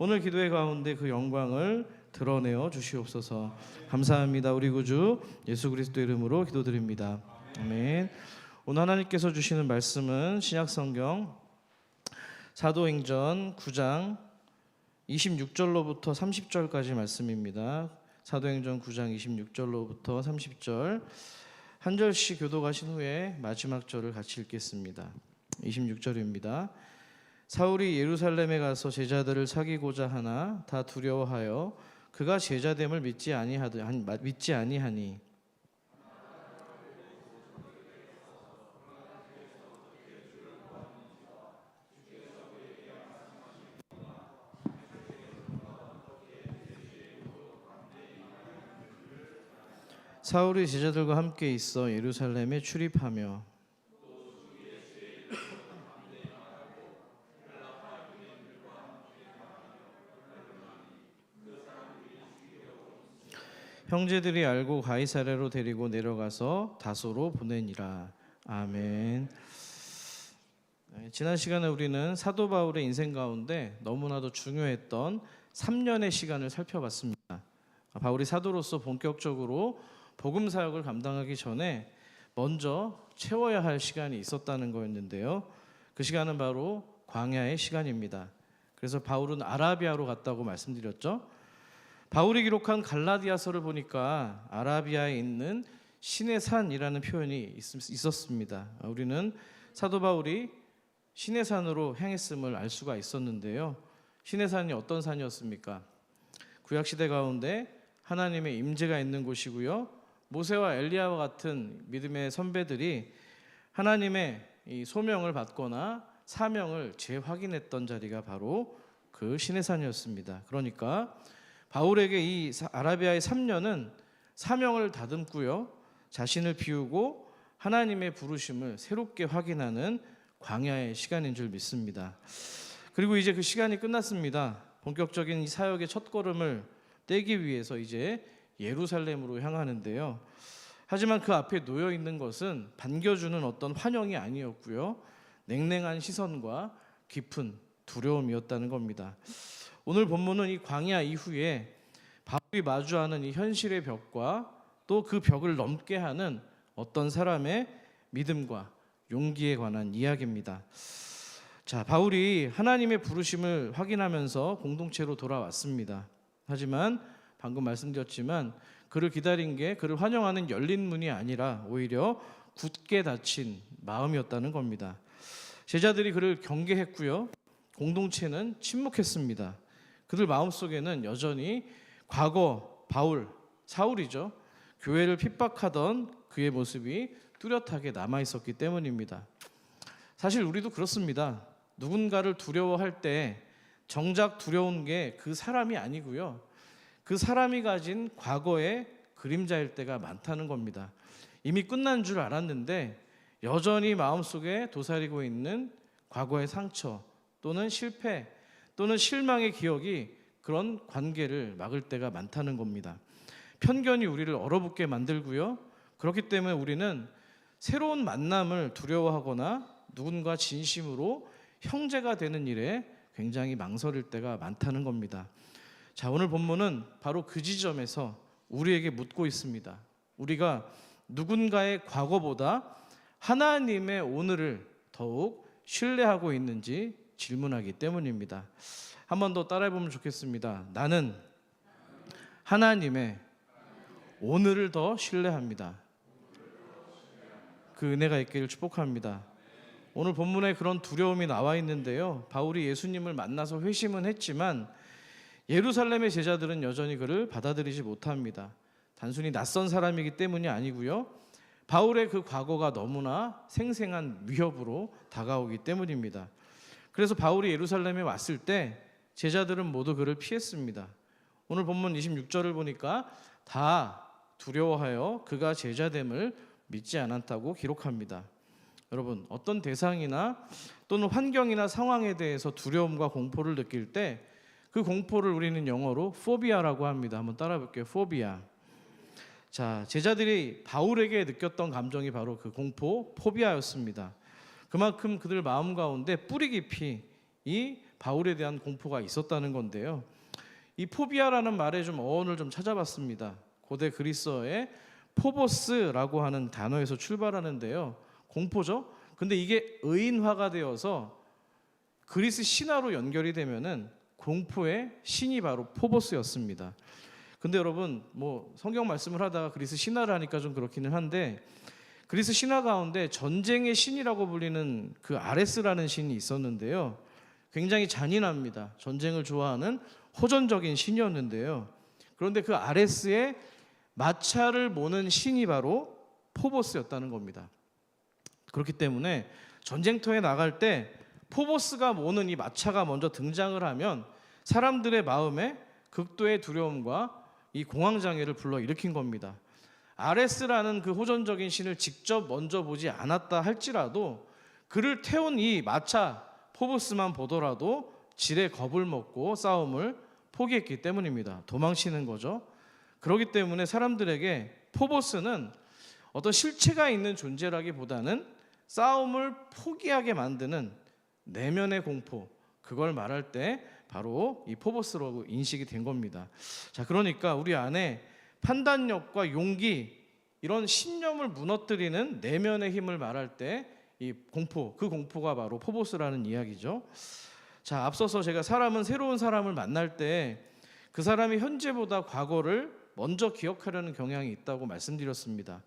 오늘 기도회 가운데 그 영광을 드러내어 주시옵소서. 감사합니다. 우리 구주 예수 그리스도 이름으로 기도드립니다. 아멘. 오늘 하나님께서 주시는 말씀은 신약성경 사도행전 9장 26절로부터 30절까지 말씀입니다. 사도행전 9장 26절로부터 30절 한 절씩 교독하신 후에 마지막 절을 같이 읽겠습니다. 26절입니다. 사울이 예루살렘에 가서 제자들을 사귀고자 하나 다 두려워하여 그가 제자됨을 믿지 아니하니 사울이 제자들과 함께 있어 예루살렘에 출입하며 형제들이 알고 가이사랴로 데리고 내려가서 다소로 보내니라. 아멘. 지난 시간에 우리는 사도 바울의 인생 가운데 너무나도 중요했던 3년의 시간을 살펴봤습니다. 바울이 사도로서 본격적으로 복음 사역을 감당하기 전에 먼저 채워야 할 시간이 있었다는 거였는데요. 그 시간은 바로 광야의 시간입니다. 그래서 바울은 아라비아로 갔다고 말씀드렸죠. 바울이 기록한 갈라디아서를 보니까 아라비아에 있는 신의 산이라는 표현이 있었습니다. 우리는 사도 바울이 신의 산으로 향했음을 알 수가 있었는데요. 신의 산이 어떤 산이었습니까? 구약시대 가운데 하나님의 임재가 있는 곳이고요. 모세와 엘리야와 같은 믿음의 선배들이 하나님의 이 소명을 받거나 사명을 재확인했던 자리가 바로 그 신의 산이었습니다. 그러니까 바울에게 이 아라비아의 3년은 사명을 다듬고요, 자신을 비우고 하나님의 부르심을 새롭게 확인하는 광야의 시간인 줄 믿습니다. 그리고 이제 그 시간이 끝났습니다. 본격적인 이 사역의 첫걸음을 떼기 위해서 이제 예루살렘으로 향하는데요. 하지만 그 앞에 놓여 있는 것은 반겨주는 어떤 환영이 아니었고요, 냉랭한 시선과 깊은 두려움이었다는 겁니다. 오늘 본문은 이 광야 이후에 바울이 마주하는 이 현실의 벽과 또 그 벽을 넘게 하는 어떤 사람의 믿음과 용기에 관한 이야기입니다. 자, 바울이 하나님의 부르심을 확인하면서 공동체로 돌아왔습니다. 하지만 방금 말씀드렸지만 그를 기다린 게 그를 환영하는 열린 문이 아니라 오히려 굳게 닫힌 마음이었다는 겁니다. 제자들이 그를 경계했고요, 공동체는 침묵했습니다. 그들 마음속에는 여전히 과거 사울이죠. 교회를 핍박하던 그의 모습이 뚜렷하게 남아있었기 때문입니다. 사실 우리도 그렇습니다. 누군가를 두려워할 때 정작 두려운 게 그 사람이 아니고요, 그 사람이 가진 과거의 그림자일 때가 많다는 겁니다. 이미 끝난 줄 알았는데 여전히 마음속에 도사리고 있는 과거의 상처 또는 실패 또는 실망의 기억이 그런 관계를 막을 때가 많다는 겁니다. 편견이 우리를 얼어붙게 만들고요, 그렇기 때문에 우리는 새로운 만남을 두려워하거나 누군가 진심으로 형제가 되는 일에 굉장히 망설일 때가 많다는 겁니다. 자, 오늘 본문은 바로 그 지점에서 우리에게 묻고 있습니다. 우리가 누군가의 과거보다 하나님의 오늘을 더욱 신뢰하고 있는지 질문하기 때문입니다. 한 번 더 따라해보면 좋겠습니다. 나는 하나님의 오늘을 더 신뢰합니다. 그 은혜가 있기를 축복합니다. 오늘 본문에 그런 두려움이 나와 있는데요, 바울이 예수님을 만나서 회심은 했지만 예루살렘의 제자들은 여전히 그를 받아들이지 못합니다. 단순히 낯선 사람이기 때문이 아니고요, 바울의 그 과거가 너무나 생생한 위협으로 다가오기 때문입니다. 그래서 바울이 예루살렘에 왔을 때 제자들은 모두 그를 피했습니다. 오늘 본문 26절을 보니까 다 두려워하여 그가 제자됨을 믿지 않았다고 기록합니다. 여러분, 어떤 대상이나 또는 환경이나 상황에 대해서 두려움과 공포를 느낄 때 그 공포를 우리는 영어로 포비아라고 합니다. 한번 따라 볼게요. 포비아. 자, 제자들이 바울에게 느꼈던 감정이 바로 그 공포, 포비아였습니다. 그만큼 그들 마음 가운데 뿌리 깊이 이 바울에 대한 공포가 있었다는 건데요. 이 포비아라는 말의 좀 어원을 좀 찾아봤습니다. 고대 그리스어의 포보스라고 하는 단어에서 출발하는데요. 공포죠. 근데 이게 의인화가 되어서 그리스 신화로 연결이 되면은 공포의 신이 바로 포보스였습니다. 근데 여러분 뭐 성경 말씀을 하다가 그리스 신화를 하니까 좀 그렇기는 한데, 그리스 신화 가운데 전쟁의 신이라고 불리는 그 아레스라는 신이 있었는데요. 굉장히 잔인합니다. 전쟁을 좋아하는 호전적인 신이었는데요. 그런데 그 아레스의 마차를 모는 신이 바로 포보스였다는 겁니다. 그렇기 때문에 전쟁터에 나갈 때 포보스가 모는 이 마차가 먼저 등장을 하면 사람들의 마음에 극도의 두려움과 이 공황장애를 불러일으킨 겁니다. 아레스라는 그 호전적인 신을 직접 먼저 보지 않았다 할지라도 그를 태운 이 마차 포보스만 보더라도 지레 겁을 먹고 싸움을 포기했기 때문입니다. 도망치는 거죠. 그렇기 때문에 사람들에게 포보스는 어떤 실체가 있는 존재라기보다는 싸움을 포기하게 만드는 내면의 공포, 그걸 말할 때 바로 이 포보스라고 인식이 된 겁니다. 자, 그러니까 우리 안에 판단력과 용기, 이런 신념을 무너뜨리는 내면의 힘을 말할 때 이 공포, 그 공포가 바로 포보스라는 이야기죠. 자, 앞서서 제가 사람은 새로운 사람을 만날 때 그 사람이 현재보다 과거를 먼저 기억하려는 경향이 있다고 말씀드렸습니다.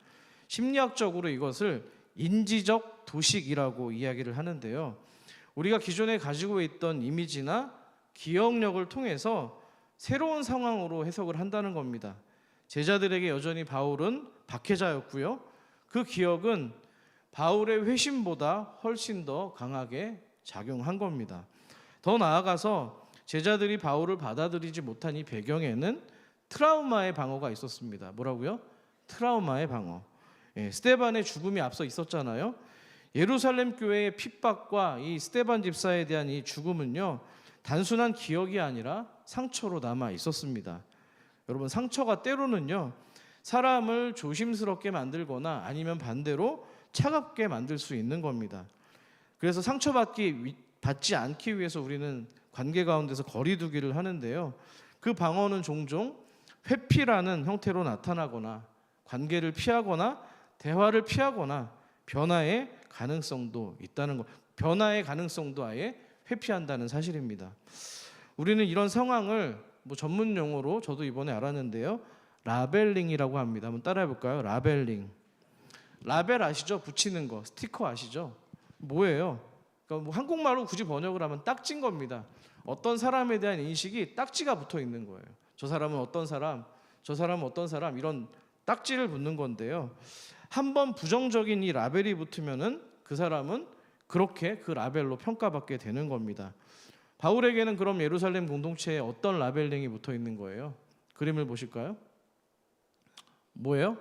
심리학적으로 이것을 인지적 도식이라고 이야기를 하는데요. 우리가 기존에 가지고 있던 이미지나 기억력을 통해서 새로운 상황으로 해석을 한다는 겁니다. 제자들에게 여전히 바울은 박해자였고요. 그 기억은 바울의 회심보다 훨씬 더 강하게 작용한 겁니다. 더 나아가서 제자들이 바울을 받아들이지 못한 이 배경에는 트라우마의 방어가 있었습니다. 뭐라고요? 트라우마의 방어. 스데반의 죽음이 앞서 있었잖아요. 예루살렘 교회의 핍박과 이 스데반 집사에 대한 이 죽음은요, 단순한 기억이 아니라 상처로 남아 있었습니다. 여러분, 상처가 때로는요 사람을 조심스럽게 만들거나 아니면 반대로 차갑게 만들 수 있는 겁니다. 그래서 받지 않기 위해서 우리는 관계 가운데서 거리 두기를 하는데요. 그 방어는 종종 회피라는 형태로 나타나거나 관계를 피하거나 대화를 피하거나 변화의 가능성도 있다는 것, 변화의 가능성도 아예 회피한다는 사실입니다. 우리는 이런 상황을 뭐 전문 용어로 저도 이번에 알았는데요, 라벨링이라고 합니다. 한번 따라해 볼까요? 라벨링. 라벨 아시죠? 붙이는 거, 스티커 아시죠? 뭐예요? 그러니까 뭐 한국말로 굳이 번역을 하면 딱지인 겁니다. 어떤 사람에 대한 인식이 딱지가 붙어 있는 거예요. 저 사람은 어떤 사람, 저 사람은 어떤 사람, 이런 딱지를 붙는 건데요. 한번 부정적인 이 라벨이 붙으면은 그 사람은 그렇게 그 라벨로 평가받게 되는 겁니다. 바울에게는 그럼 예루살렘 공동체에 어떤 라벨링이 붙어 있는 거예요? 그림을 보실까요? 뭐예요?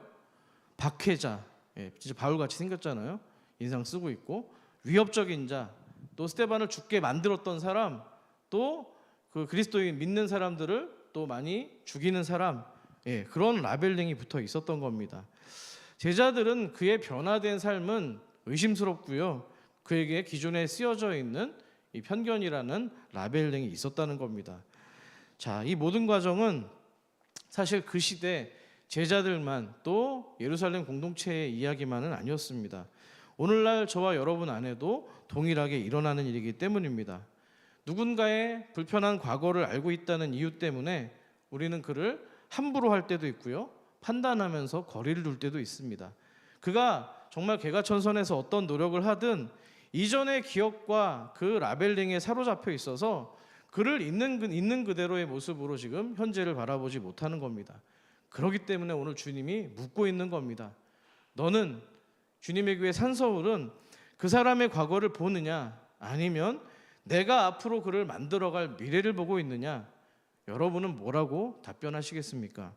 박해자. 진짜 바울같이 생겼잖아요. 인상 쓰고 있고, 위협적인 자, 또 스데반을 죽게 만들었던 사람, 또 그 그리스도인 믿는 사람들을 또 많이 죽이는 사람, 그런 라벨링이 붙어 있었던 겁니다. 제자들은 그의 변화된 삶은 의심스럽고요, 그에게 기존에 쓰여져 있는 이 편견이라는 라벨링이 있었다는 겁니다. 자, 이 모든 과정은 사실 그 시대 제자들만, 또 예루살렘 공동체의 이야기만은 아니었습니다. 오늘날 저와 여러분 안에도 동일하게 일어나는 일이기 때문입니다. 누군가의 불편한 과거를 알고 있다는 이유 때문에 우리는 그를 함부로 할 때도 있고요, 판단하면서 거리를 둘 때도 있습니다. 그가 정말 개가천선해서 어떤 노력을 하든 이전의 기억과 그 라벨링에 사로잡혀 있어서 그를 있는 그대로의 모습으로 지금 현재를 바라보지 못하는 겁니다. 그렇기 때문에 오늘 주님이 묻고 있는 겁니다. 너는, 주님의 교회 산서울은 그 사람의 과거를 보느냐, 아니면 내가 앞으로 그를 만들어갈 미래를 보고 있느냐? 여러분은 뭐라고 답변하시겠습니까?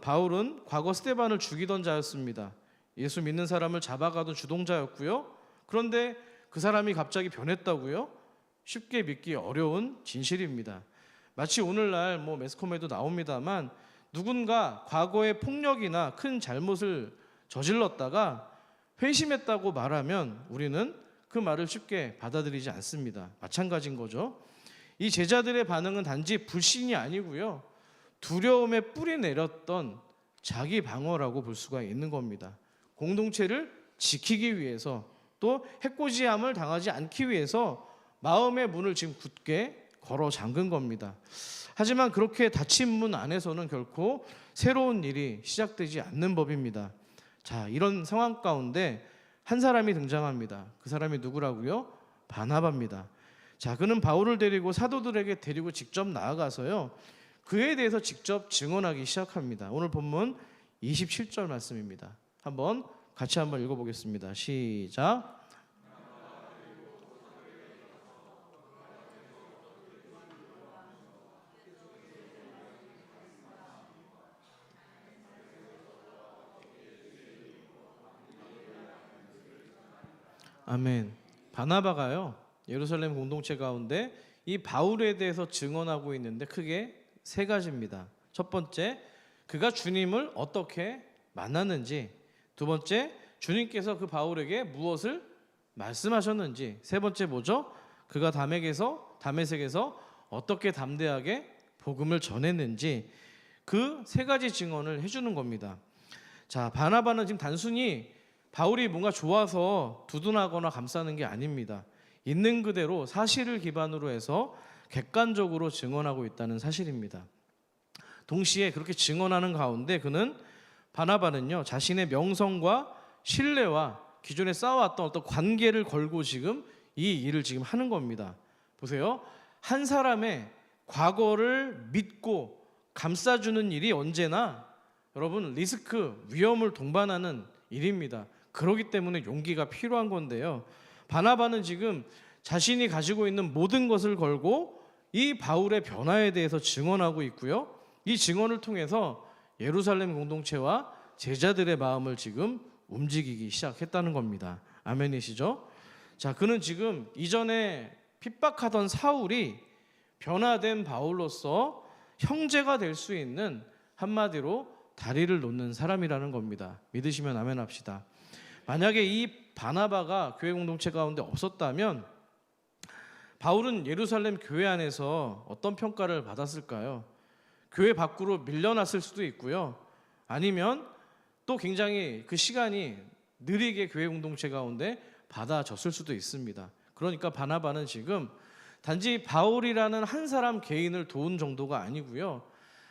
바울은 과거 스데반을 죽이던 자였습니다. 예수 믿는 사람을 잡아가던 주동자였고요. 그런데 그 사람이 갑자기 변했다고요? 쉽게 믿기 어려운 진실입니다. 마치 오늘날 매스컴에도 나옵니다만, 누군가 과거의 폭력이나 큰 잘못을 저질렀다가 회심했다고 말하면 우리는 그 말을 쉽게 받아들이지 않습니다. 마찬가지인 거죠. 이 제자들의 반응은 단지 불신이 아니고요, 두려움에 뿌리 내렸던 자기 방어라고 볼 수가 있는 겁니다. 공동체를 지키기 위해서, 또 해코지함을 당하지 않기 위해서 마음의 문을 지금 굳게 걸어 잠근 겁니다. 하지만 그렇게 닫힌 문 안에서는 결코 새로운 일이 시작되지 않는 법입니다. 자, 이런 상황 가운데 한 사람이 등장합니다. 그 사람이 누구라고요? 바나바입니다. 자, 그는 바울을 데리고 사도들에게 데리고 직접 나아가서요, 그에 대해서 직접 증언하기 시작합니다. 오늘 본문 27절 말씀입니다. 같이 한번 읽어보겠습니다. 시작. 아멘. 바나바가요, 예루살렘 공동체 가운데 이 바울에 대해서 증언하고 있는데 크게 세 가지입니다. 첫 번째, 그가 주님을 어떻게 만났는지. 두 번째, 주님께서 그 바울에게 무엇을 말씀하셨는지. 세 번째 뭐죠? 그가 다메섹에서 어떻게 담대하게 복음을 전했는지. 그 세 가지 증언을 해주는 겁니다. 자, 바나바는 지금 단순히 바울이 뭔가 좋아서 두둔하거나 감싸는 게 아닙니다. 있는 그대로 사실을 기반으로 해서 객관적으로 증언하고 있다는 사실입니다. 동시에 그렇게 증언하는 가운데 바나바는요, 자신의 명성과 신뢰와 기존에 쌓아왔던 어떤 관계를 걸고 지금 이 일을 지금 하는 겁니다. 보세요. 한 사람의 과거를 믿고 감싸주는 일이 언제나 여러분 리스크, 위험을 동반하는 일입니다. 그렇기 때문에 용기가 필요한 건데요, 바나바는 지금 자신이 가지고 있는 모든 것을 걸고 이 바울의 변화에 대해서 증언하고 있고요, 이 증언을 통해서 예루살렘 공동체와 제자들의 마음을 지금 움직이기 시작했다는 겁니다. 아멘이시죠? 자, 그는 지금 이전에 핍박하던 사울이 변화된 바울로서 형제가 될 수 있는, 한마디로 다리를 놓는 사람이라는 겁니다. 믿으시면 아멘 합시다. 만약에 이 바나바가 교회 공동체 가운데 없었다면 바울은 예루살렘 교회 안에서 어떤 평가를 받았을까요? 교회 밖으로 밀려났을 수도 있고요, 아니면 또 굉장히 그 시간이 느리게 교회 공동체 가운데 받아졌을 수도 있습니다. 그러니까 바나바는 지금 단지 바울이라는 한 사람 개인을 도운 정도가 아니고요,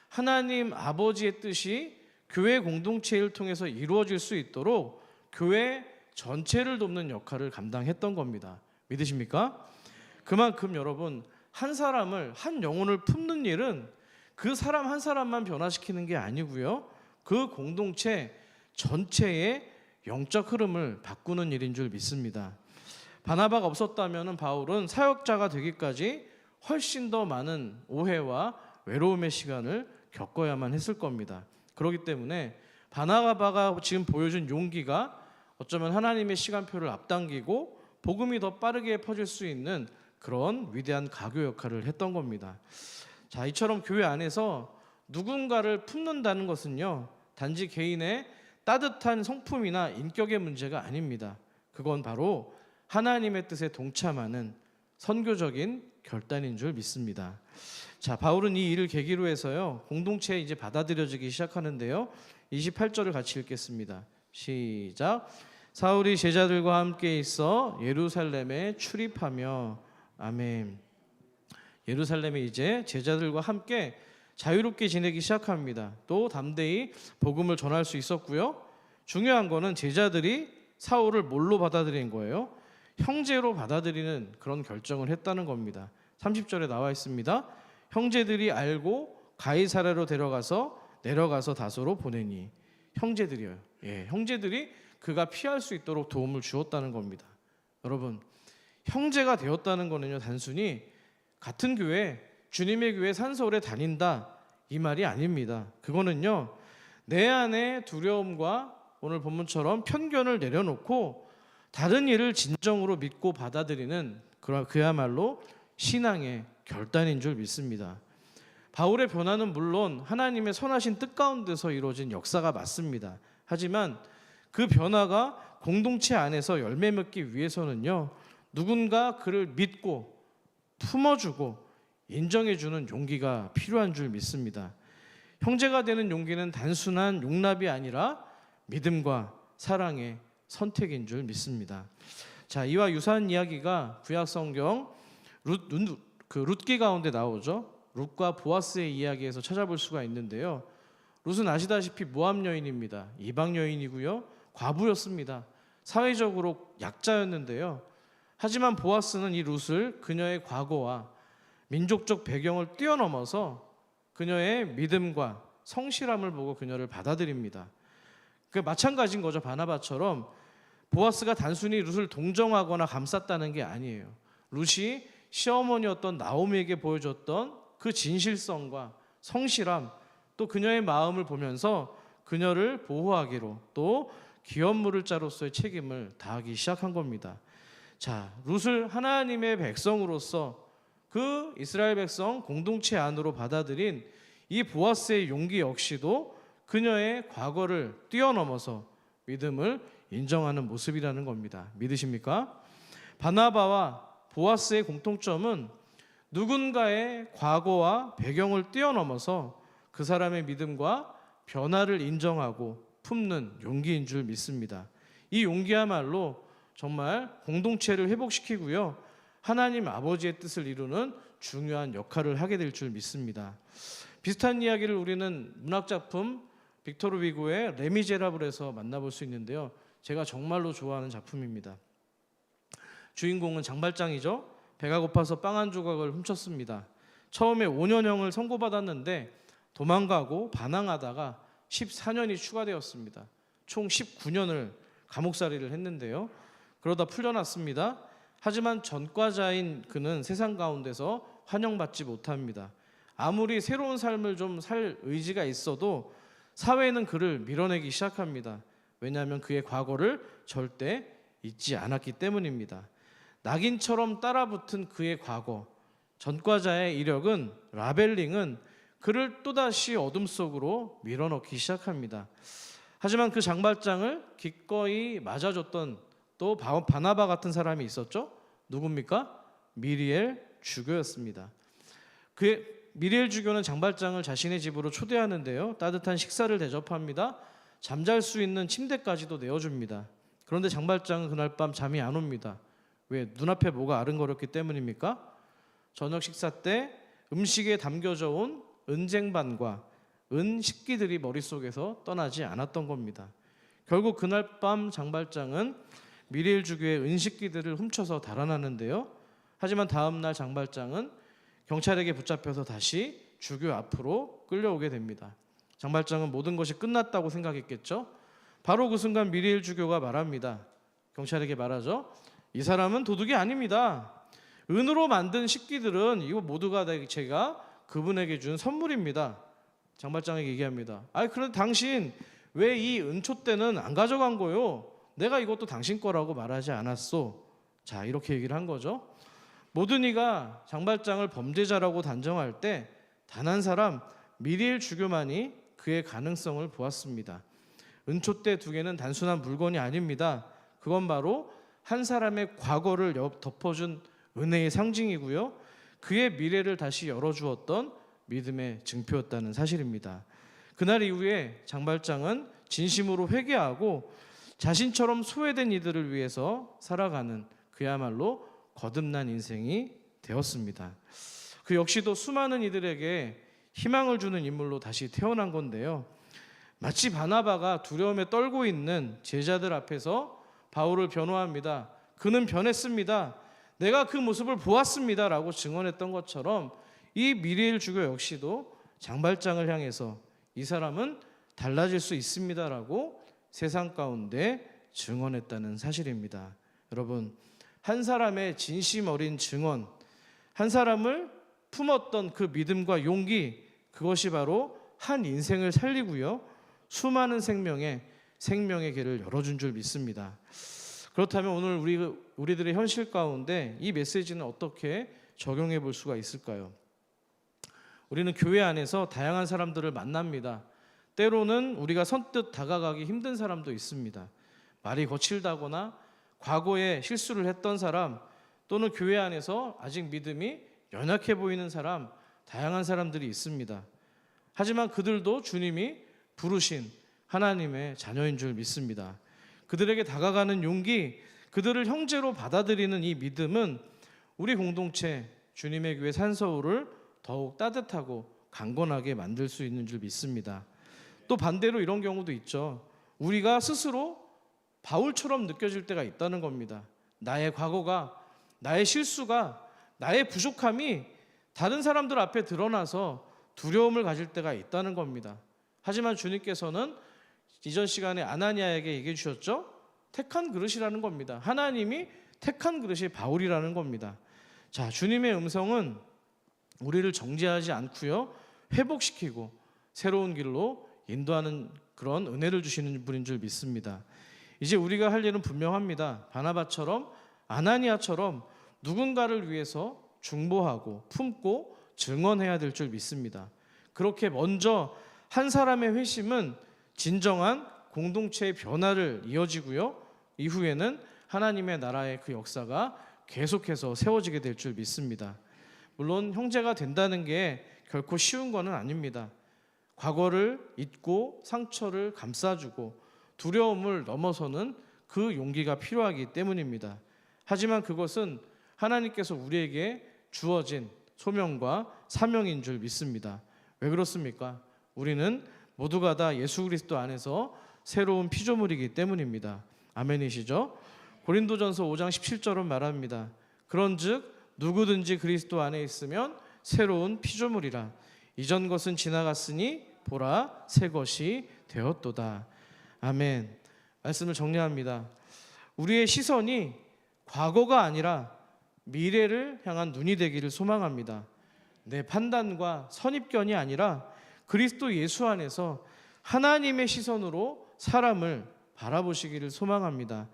하나님 아버지의 뜻이 교회 공동체를 통해서 이루어질 수 있도록 교회 전체를 돕는 역할을 감당했던 겁니다. 믿으십니까? 그만큼 여러분, 한 사람을, 한 영혼을 품는 일은 그 사람 한 사람만 변화시키는 게 아니고요, 그 공동체 전체의 영적 흐름을 바꾸는 일인 줄 믿습니다. 바나바가 없었다면 바울은 사역자가 되기까지 훨씬 더 많은 오해와 외로움의 시간을 겪어야만 했을 겁니다. 그렇기 때문에 바나바가 지금 보여준 용기가 어쩌면 하나님의 시간표를 앞당기고 복음이 더 빠르게 퍼질 수 있는 그런 위대한 가교 역할을 했던 겁니다. 자, 이처럼 교회 안에서 누군가를 품는다는 것은요, 단지 개인의 따뜻한 성품이나 인격의 문제가 아닙니다. 그건 바로 하나님의 뜻에 동참하는 선교적인 결단인 줄 믿습니다. 자, 바울은 이 일을 계기로 해서요, 공동체에 이제 받아들여지기 시작하는데요, 28절을 같이 읽겠습니다. 시작. 사울이 제자들과 함께 있어 예루살렘에 출입하며. 아멘. 예루살렘에 이제 제자들과 함께 자유롭게 지내기 시작합니다. 또 담대히 복음을 전할 수 있었고요, 중요한 거는 제자들이 사울을 뭘로 받아들인 거예요? 형제로 받아들이는 그런 결정을 했다는 겁니다. 30절에 나와 있습니다. 형제들이 알고 가이사랴로 내려가서 다소로 보내니. 형제들이요. 예, 형제들이 그가 피할 수 있도록 도움을 주었다는 겁니다. 여러분, 형제가 되었다는 거는요, 단순히 같은 교회, 주님의 교회 산서울에 다닌다 이 말이 아닙니다. 그거는요, 내 안에 두려움과 오늘 본문처럼 편견을 내려놓고 다른 일을 진정으로 믿고 받아들이는 그야말로 신앙의 결단인 줄 믿습니다. 바울의 변화는 물론 하나님의 선하신 뜻 가운데서 이루어진 역사가 맞습니다. 하지만 그 변화가 공동체 안에서 열매 맺기 위해서는요, 누군가 그를 믿고 품어주고 인정해주는 용기가 필요한 줄 믿습니다. 형제가 되는 용기는 단순한 용납이 아니라 믿음과 사랑의 선택인 줄 믿습니다. 자, 이와 유사한 이야기가 구약 성경 룻기 가운데 나오죠. 룻과 보아스의 이야기에서 찾아볼 수가 있는데요. 룻은 아시다시피 모압 여인입니다. 이방 여인이고요. 과부였습니다. 사회적으로 약자였는데요. 하지만 보아스는 이 룻을 그녀의 과거와 민족적 배경을 뛰어넘어서 그녀의 믿음과 성실함을 보고 그녀를 받아들입니다. 그 마찬가지인 거죠. 바나바처럼 보아스가 단순히 룻을 동정하거나 감쌌다는 게 아니에요. 룻이 시어머니였던 나오미에게 보여줬던 그 진실성과 성실함, 또 그녀의 마음을 보면서 그녀를 보호하기로, 또 귀염 물을 자로서의 책임을 다하기 시작한 겁니다. 자, 룻을 하나님의 백성으로서 그 이스라엘 백성 공동체 안으로 받아들인 이 보아스의 용기 역시도 그녀의 과거를 뛰어넘어서 믿음을 인정하는 모습이라는 겁니다. 믿으십니까? 바나바와 보아스의 공통점은 누군가의 과거와 배경을 뛰어넘어서 그 사람의 믿음과 변화를 인정하고 품는 용기인 줄 믿습니다. 이 용기야말로 정말 공동체를 회복시키고요, 하나님 아버지의 뜻을 이루는 중요한 역할을 하게 될 줄 믿습니다. 비슷한 이야기를 우리는 문학작품 빅토르 위고의 레미제라블에서 만나볼 수 있는데요. 제가 정말로 좋아하는 작품입니다. 주인공은 장발장이죠. 배가 고파서 빵 한 조각을 훔쳤습니다. 처음에 5년형을 선고받았는데 도망가고 반항하다가 14년이 추가되었습니다. 총 19년을 감옥살이를 했는데요. 그러다 풀려났습니다. 하지만 전과자인 그는 세상 가운데서 환영받지 못합니다. 아무리 새로운 삶을 좀 살 의지가 있어도 사회는 그를 밀어내기 시작합니다. 왜냐하면 그의 과거를 절대 잊지 않았기 때문입니다. 낙인처럼 따라붙은 그의 과거, 전과자의 이력은, 라벨링은 그를 또다시 어둠 속으로 밀어넣기 시작합니다. 하지만 그 장발장을 기꺼이 맞아줬던 또 바나바 같은 사람이 있었죠. 누굽니까? 미리엘 주교였습니다. 그 미리엘 주교는 장발장을 자신의 집으로 초대하는데요, 따뜻한 식사를 대접합니다. 잠잘 수 있는 침대까지도 내어줍니다. 그런데 장발장은 그날 밤 잠이 안 옵니다. 왜? 눈앞에 뭐가 아른거렸기 때문입니까? 저녁 식사 때 음식에 담겨져 온 은쟁반과 은식기들이 머릿속에서 떠나지 않았던 겁니다. 결국 그날 밤 장발장은 미리엘 주교의 은식기들을 훔쳐서 달아나는데요. 하지만 다음 날 장발장은 경찰에게 붙잡혀서 다시 주교 앞으로 끌려오게 됩니다. 장발장은 모든 것이 끝났다고 생각했겠죠. 바로 그 순간 미리엘 주교가 말합니다. 경찰에게 말하죠. 이 사람은 도둑이 아닙니다. 은으로 만든 식기들은 이거 모두가 제가 그분에게 준 선물입니다. 장발장에게 얘기합니다. 그런데 당신 왜 이 은촛대는 안 가져간 거요? 내가 이것도 당신 거라고 말하지 않았소. 자, 이렇게 얘기를 한 거죠. 모든 이가 장발장을 범죄자라고 단정할 때 단 한 사람 미리엘 주교만이 그의 가능성을 보았습니다. 은촛대 2개는 단순한 물건이 아닙니다. 그건 바로 한 사람의 과거를 덮어준 은혜의 상징이고요, 그의 미래를 다시 열어주었던 믿음의 증표였다는 사실입니다. 그날 이후에 장발장은 진심으로 회개하고 자신처럼 소외된 이들을 위해서 살아가는 그야말로 거듭난 인생이 되었습니다. 그 역시도 수많은 이들에게 희망을 주는 인물로 다시 태어난 건데요. 마치 바나바가 두려움에 떨고 있는 제자들 앞에서 바울을 변호합니다. 그는 변했습니다. 내가 그 모습을 보았습니다 라고 증언했던 것처럼 이 미리엘 주교 역시도 장발장을 향해서 이 사람은 달라질 수 있습니다 라고 세상 가운데 증언했다는 사실입니다. 여러분, 한 사람의 진심 어린 증언, 한 사람을 품었던 그 믿음과 용기, 그것이 바로 한 인생을 살리고요, 수많은 생명의 길을 열어준 줄 믿습니다. 그렇다면 오늘 우리들의 현실 가운데 이 메시지는 어떻게 적용해 볼 수가 있을까요? 우리는 교회 안에서 다양한 사람들을 만납니다. 때로는 우리가 선뜻 다가가기 힘든 사람도 있습니다. 말이 거칠다거나 과거에 실수를 했던 사람, 또는 교회 안에서 아직 믿음이 연약해 보이는 사람, 다양한 사람들이 있습니다. 하지만 그들도 주님이 부르신 하나님의 자녀인 줄 믿습니다. 그들에게 다가가는 용기, 그들을 형제로 받아들이는 이 믿음은 우리 공동체 주님의 교회 산서울을 더욱 따뜻하고 강건하게 만들 수 있는 줄 믿습니다. 또 반대로 이런 경우도 있죠. 우리가 스스로 바울처럼 느껴질 때가 있다는 겁니다. 나의 과거가, 나의 실수가, 나의 부족함이 다른 사람들 앞에 드러나서 두려움을 가질 때가 있다는 겁니다. 하지만 주님께서는 이전 시간에 아나니아에게 얘기해 주셨죠? 택한 그릇이라는 겁니다. 하나님이 택한 그릇이 바울이라는 겁니다. 자, 주님의 음성은 우리를 정죄하지 않고요, 회복시키고 새로운 길로 인도하는 그런 은혜를 주시는 분인 줄 믿습니다. 이제 우리가 할 일은 분명합니다. 바나바처럼, 아나니아처럼 누군가를 위해서 중보하고 품고 증언해야 될 줄 믿습니다. 그렇게 먼저 한 사람의 회심은 진정한 공동체의 변화를 이어지고요, 이후에는 하나님의 나라의 그 역사가 계속해서 세워지게 될 줄 믿습니다. 물론 형제가 된다는 게 결코 쉬운 것은 아닙니다. 과거를 잊고 상처를 감싸주고 두려움을 넘어서는 그 용기가 필요하기 때문입니다. 하지만 그것은 하나님께서 우리에게 주어진 소명과 사명인 줄 믿습니다. 왜 그렇습니까? 우리는 모두가 다 예수 그리스도 안에서 새로운 피조물이기 때문입니다. 아멘이시죠? 고린도전서 5장 17절은 말합니다. 그런즉 누구든지 그리스도 안에 있으면 새로운 피조물이라. 이전 것은 지나갔으니 보라 새 것이 되었도다. 아멘. 말씀을 정리합니다. 우리의 시선이 과거가 아니라 미래를 향한 눈이 되기를 소망합니다. 내 판단과 선입견이 아니라 그리스도 예수 안에서 하나님의 시선으로 사람을 바라보시기를 소망합니다.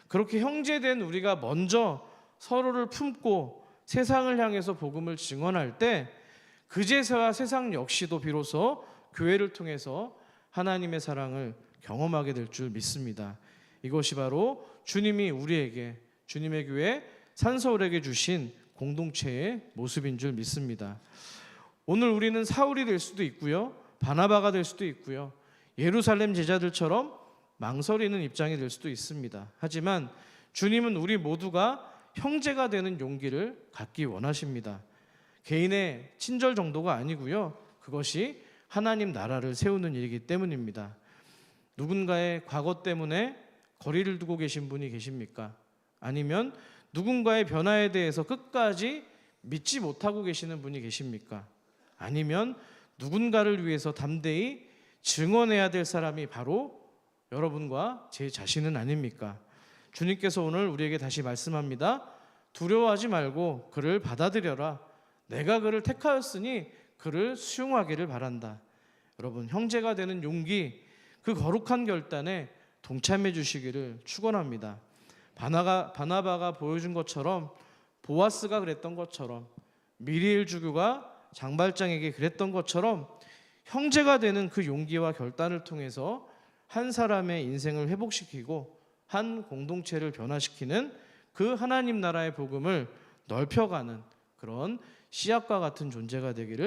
그렇게 형제된 우리가 먼저 서로를 품고 세상을 향해서 복음을 증언할 때 그제서야 세상 역시도 비로소 교회를 통해서 하나님의 사랑을 경험하게 될 줄 믿습니다. 이것이 바로 주님이 우리에게, 주님의 교회 산서울에게 주신 공동체의 모습인 줄 믿습니다. 오늘 우리는 사울이 될 수도 있고요, 바나바가 될 수도 있고요, 예루살렘 제자들처럼 망설이는 입장이 될 수도 있습니다. 하지만 주님은 우리 모두가 형제가 되는 용기를 갖기 원하십니다. 개인의 친절 정도가 아니고요, 그것이 하나님 나라를 세우는 일이기 때문입니다. 누군가의 과거 때문에 거리를 두고 계신 분이 계십니까? 아니면 누군가의 변화에 대해서 끝까지 믿지 못하고 계시는 분이 계십니까? 아니면 누군가를 위해서 담대히 증언해야 될 사람이 바로 여러분과 제 자신은 아닙니까? 주님께서 오늘 우리에게 다시 말씀합니다. 두려워하지 말고 그를 받아들여라. 내가 그를 택하였으니 그를 수용하기를 바란다. 여러분, 형제가 되는 용기, 그 거룩한 결단에 동참해 주시기를 축원합니다. 바나바가 보여준 것처럼, 보아스가 그랬던 것처럼, 미리엘 주교가 장발장에게 그랬던 것처럼 형제가 되는 그 용기와 결단을 통해서 한 사람의 인생을 회복시키고 한 공동체를 변화시키는 그 하나님 나라의 복음을 넓혀가는 그런 씨앗과 같은 존재가 되기를